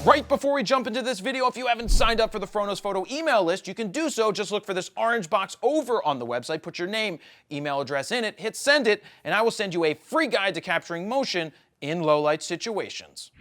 Right before we jump into this video, if you haven't signed up for the Froknows Photo email list, you can do so. Just look for this orange box over on the website, put your name, email address in it, hit send it, and I will send you a free guide to capturing motion in low-light situations.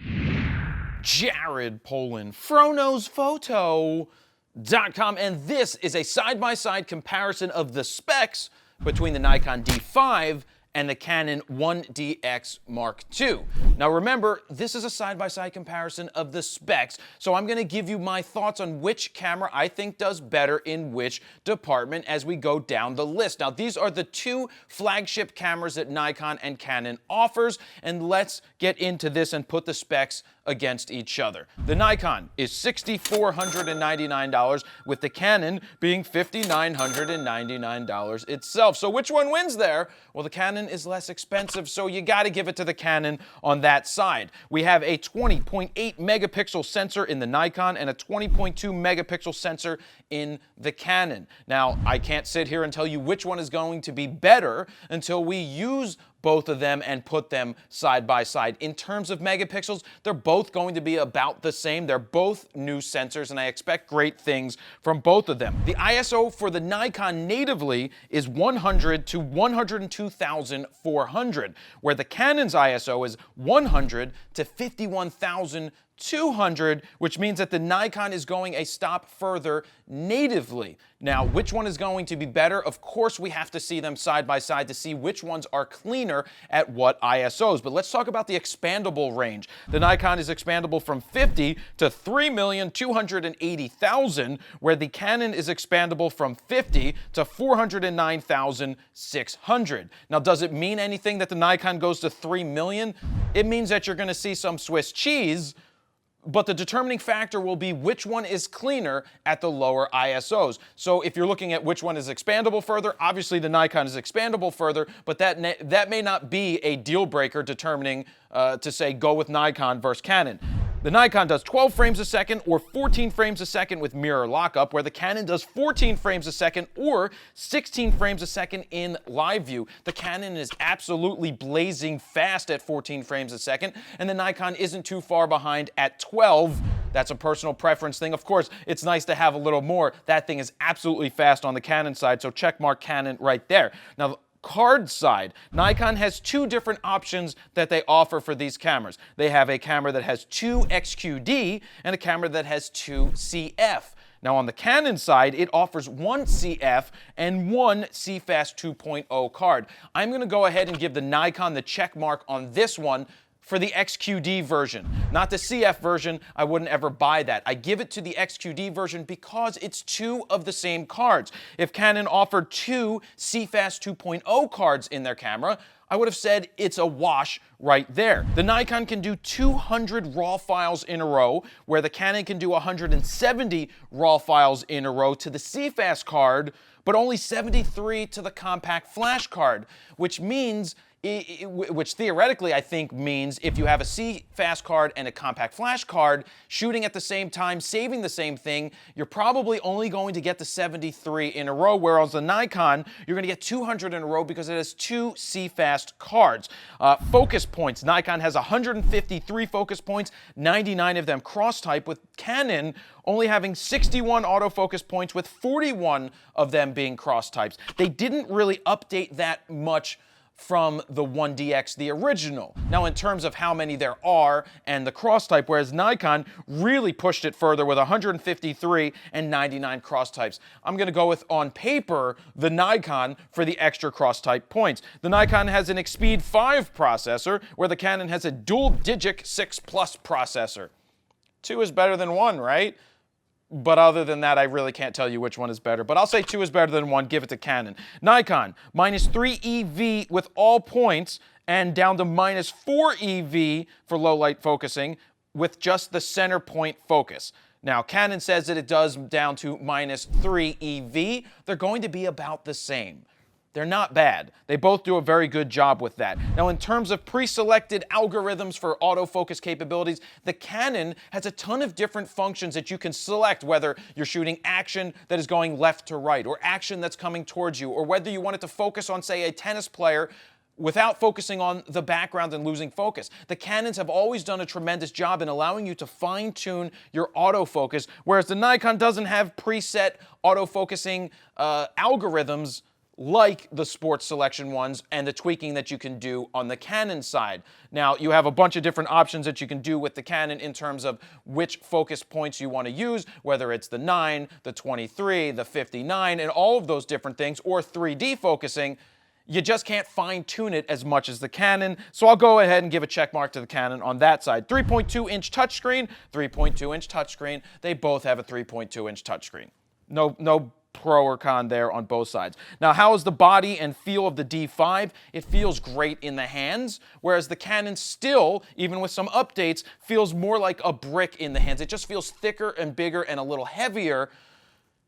Jared Polin, FroknowsPhoto.com, and this is a side-by-side comparison of the specs between the Nikon D5 and the Canon 1DX Mark II. Now remember, this is a side-by-side comparison of the specs, so I'm gonna give you my thoughts on which camera I think does better in which department as we go down the list. Now these are the two flagship cameras that Nikon and Canon offers, and let's get into this and put the specs against each other. The Nikon is $6,499, with the Canon being $5,999 itself. So which one wins there? Well, the Canon is less expensive, so you gotta give it to the Canon on that side. We have a 20.8 megapixel sensor in the Nikon and a 20.2 megapixel sensor in the Canon. Now, I can't sit here and tell you which one is going to be better until we use both of them and put them side by side. In terms of megapixels, they're both going to be about the same. They're both new sensors, and I expect great things from both of them. The ISO for the Nikon natively is 100 to 102,400, where the Canon's ISO is 100 to 51,200, which means that the Nikon is going a stop further natively. Now, which one is going to be better? Of course, we have to see them side by side to see which ones are cleaner at what ISOs. But let's talk about the expandable range. The Nikon is expandable from 50 to 3,280,000, where the Canon is expandable from 50 to 409,600. Now, does it mean anything that the Nikon goes to 3 million? It means that you're going to see some Swiss cheese, but the determining factor will be which one is cleaner at the lower ISOs. So if you're looking at which one is expandable further, obviously the Nikon is expandable further, but that may not be a deal breaker determining to say go with Nikon versus Canon. The Nikon does 12 frames a second or 14 frames a second with mirror lockup, where the Canon does 14 frames a second or 16 frames a second in live view. The Canon is absolutely blazing fast at 14 frames a second, and the Nikon isn't too far behind at 12. That's a personal preference thing. Of course, it's nice to have a little more. That thing is absolutely fast on the Canon side, so check mark Canon right there. Now, card side, Nikon has two different options that they offer for these cameras. They have a camera that has 2 XQD and a camera that has 2 CF. Now on the Canon side, it offers 1 CF and 1 CFast 2.0 card. I'm going to go ahead and give the Nikon the check mark on this one for the XQD version. Not the CF version, I wouldn't ever buy that. I give it to the XQD version because it's 2 of the same cards. If Canon offered 2 CFast 2.0 cards in their camera, I would have said it's a wash right there. The Nikon can do 200 RAW files in a row, where the Canon can do 170 RAW files in a row to the CFast card, but only 73 to the compact flash card, which means which theoretically I think means if you have a CFast card and a compact flash card shooting at the same time, saving the same thing, you're probably only going to get the 73 in a row, whereas the Nikon, you're going to get 200 in a row because it has 2 CFast cards. Focus points, Nikon has 153 focus points, 99 of them cross-type, with Canon only having 61 autofocus points, with 41 of them being cross-types. They didn't really update that much from the 1DX, the original. Now, in terms of how many there are and the cross type, whereas Nikon really pushed it further with 153 and 99 cross types. I'm going to go with, on paper, the Nikon for the extra cross type points. The Nikon has an Expeed 5 processor, where the Canon has a dual Digic 6 Plus processor. 2 is better than 1, right? But other than that, I really can't tell you which one is better. But I'll say 2 is better than 1. Give it to Canon. Nikon, -3 EV with all points, and down to -4 EV for low light focusing with just the center point focus. Now, Canon says that it does down to -3 EV. They're going to be about the same. They're not bad. They both do a very good job with that. Now, in terms of pre-selected algorithms for autofocus capabilities, the Canon has a ton of different functions that you can select, whether you're shooting action that is going left to right, or action that's coming towards you, or whether you want it to focus on, say, a tennis player without focusing on the background and losing focus. The Canons have always done a tremendous job in allowing you to fine-tune your autofocus, whereas the Nikon doesn't have preset autofocusing algorithms like the sports selection ones and the tweaking that you can do on the Canon side. Now, you have a bunch of different options that you can do with the Canon in terms of which focus points you want to use, whether it's the 9, the 23, the 59, and all of those different things, or 3D focusing. You just can't fine-tune it as much as the Canon, so I'll go ahead and give a check mark to the Canon on that side. 3.2-inch touchscreen, 3.2-inch touchscreen. They both have a 3.2-inch touchscreen. No pro or con there on both sides. Now, how is the body and feel of the D5? It feels great in the hands, whereas the Canon still, even with some updates, feels more like a brick in the hands. It just feels thicker and bigger and a little heavier.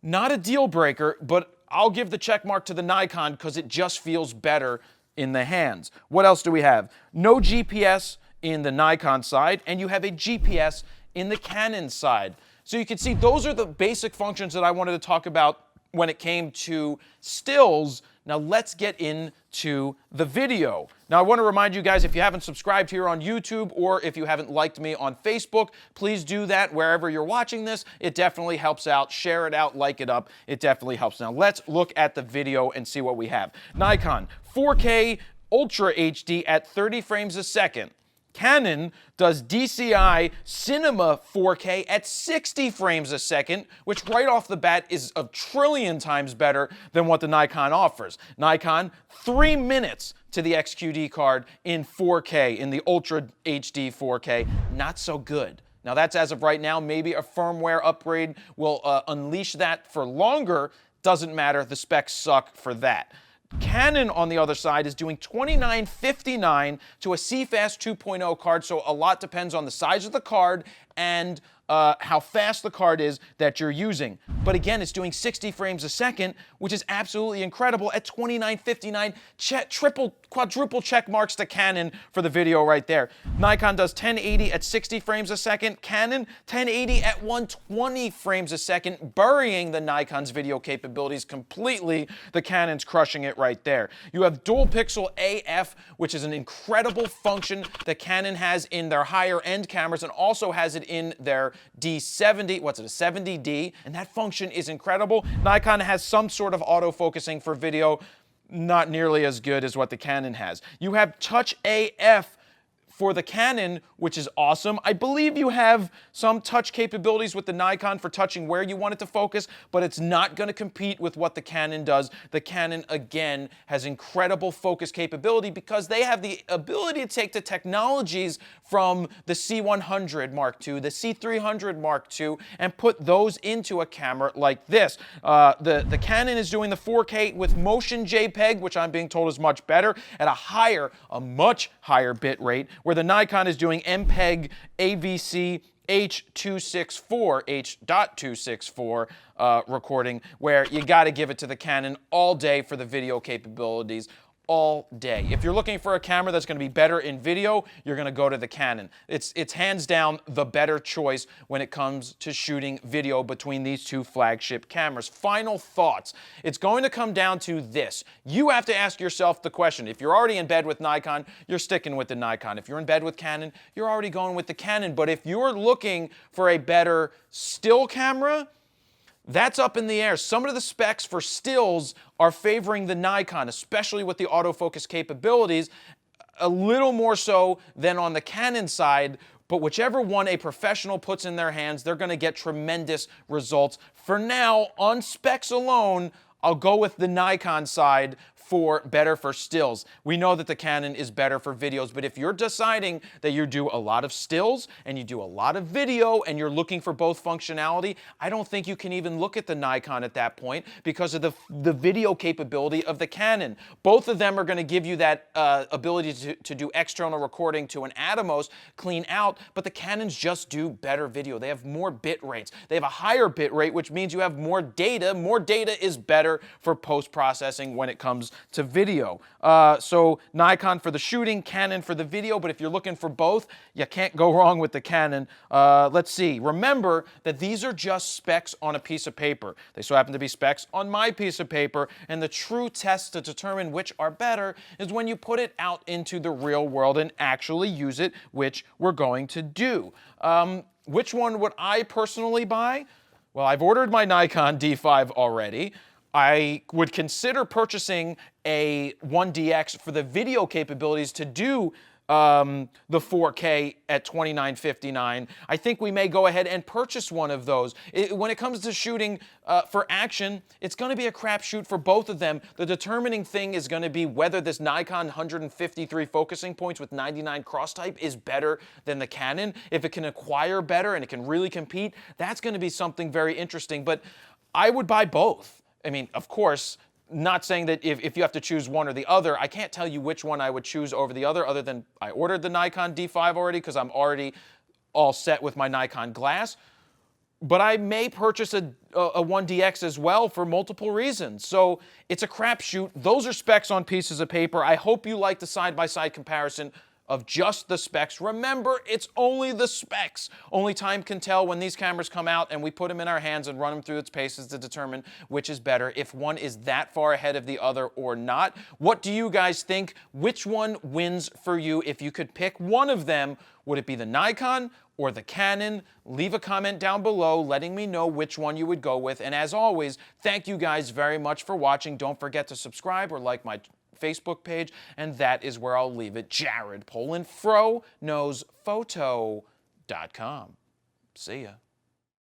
Not a deal breaker, but I'll give the check mark to the Nikon because it just feels better in the hands. What else do we have? No GPS in the Nikon side, and you have a GPS in the Canon side. So you can see those are the basic functions that I wanted to talk about when it came to stills. Now let's get into the video. Now I want to remind you guys, if you haven't subscribed here on YouTube or if you haven't liked me on Facebook, please do that wherever you're watching this. It definitely helps out. Share it out, like it up. It definitely helps. Now let's look at the video and see what we have. Nikon 4K Ultra HD at 30 frames a second. Canon does DCI Cinema 4K at 60 frames a second, which right off the bat is a trillion times better than what the Nikon offers. Nikon, 3 minutes to the XQD card in 4K, in the Ultra HD 4K. Not so good. Now that's as of right now. Maybe a firmware upgrade will unleash that for longer. Doesn't matter. The specs suck for that. Canon, on the other side, is doing 2959 to a CFast 2.0 card, so a lot depends on the size of the card and how fast the card is that you're using. But again, it's doing 60 frames a second, which is absolutely incredible at 2959. Quadruple check marks to Canon for the video right there. Nikon does 1080 at 60 frames a second. Canon, 1080 at 120 frames a second, burying the Nikon's video capabilities completely. The Canon's crushing it right there. You have dual pixel AF, which is an incredible function that Canon has in their higher end cameras and also has it in their D70, what's it, a 70D, and that function is incredible. Nikon has some sort of autofocusing for video, not nearly as good as what the Canon has. You have Touch AF for the Canon, which is awesome. I believe you have some touch capabilities with the Nikon for touching where you want it to focus, but it's not going to compete with what the Canon does. The Canon, again, has incredible focus capability because they have the ability to take the technologies from the C100 Mark II, the C300 Mark II, and put those into a camera like this. The Canon is doing the 4K with motion JPEG, which I'm being told is much better, at a much higher bit rate, where the Nikon is doing MPEG AVC H.264 recording, where you got to give it to the Canon all day for the video capabilities. All day. If you're looking for a camera that's going to be better in video, you're going to go to the Canon. It's hands down the better choice when it comes to shooting video between these two flagship cameras. Final thoughts. It's going to come down to this. You have to ask yourself the question. If you're already in bed with Nikon, you're sticking with the Nikon. If you're in bed with Canon, you're already going with the Canon. But if you're looking for a better still camera, that's up in the air. Some of the specs for stills are favoring the Nikon, especially with the autofocus capabilities, a little more so than on the Canon side, but whichever one a professional puts in their hands, they're going to get tremendous results. For now, on specs alone, I'll go with the Nikon side for better for stills. We know that the Canon is better for videos, but if you're deciding that you do a lot of stills and you do a lot of video and you're looking for both functionality, I don't think you can even look at the Nikon at that point because of the video capability of the Canon. Both of them are going to give you that ability to do external recording to an Atomos, clean out, but the Canons just do better video. They have more bit rates. They have a higher bit rate, which means you have more data. More data is better for post-processing when it comes to video. So Nikon for the shooting, Canon for the video, but if you're looking for both, you can't go wrong with the Canon. Let's see. Remember that these are just specs on a piece of paper. They so happen to be specs on my piece of paper, and the true test to determine which are better is when you put it out into the real world and actually use it, which we're going to do. Which one would I personally buy? Well, I've ordered my Nikon D5 already. I would consider purchasing a 1DX for the video capabilities to do the 4K at $29.59. I think we may go ahead and purchase one of those. When it comes to shooting for action, it's going to be a crapshoot for both of them. The determining thing is going to be whether this Nikon 153 focusing points with 99 cross type is better than the Canon. If it can acquire better and it can really compete, that's going to be something very interesting. But I would buy both. I mean, of course, not saying that if you have to choose one or the other, I can't tell you which one I would choose over the other than I ordered the Nikon D5 already because I'm already all set with my Nikon glass. But I may purchase a 1DX as well for multiple reasons. So it's a crapshoot. Those are specs on pieces of paper. I hope you like the side-by-side comparison of just the specs. Remember, it's only the specs. Only time can tell when these cameras come out and we put them in our hands and run them through its paces to determine which is better, if one is that far ahead of the other or not. What do you guys think? Which one wins for you? If you could pick one of them, would it be the Nikon or the Canon? Leave a comment down below letting me know which one you would go with. And as always, thank you guys very much for watching. Don't forget to subscribe or like my Facebook page, and that is where I'll leave it. Jared Poland, FroKnowsPhoto.com. See ya.